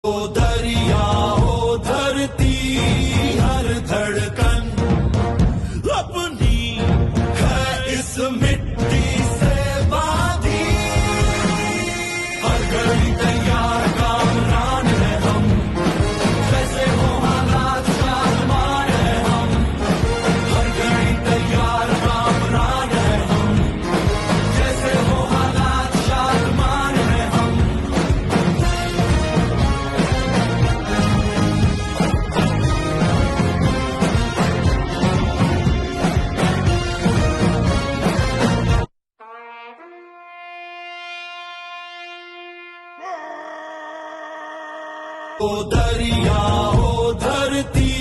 ओ दरिया ओ धरती हर धड़कन अपनी है इस मिट्टी से बांधी। हर घड़ी तैयार कामरान है हम, जैसे हो हालात सामान है हम। हर घड़ी तैयार कामरान है हम, जैसे हो हालात सामान है हम। ओ दरिया ओ धरती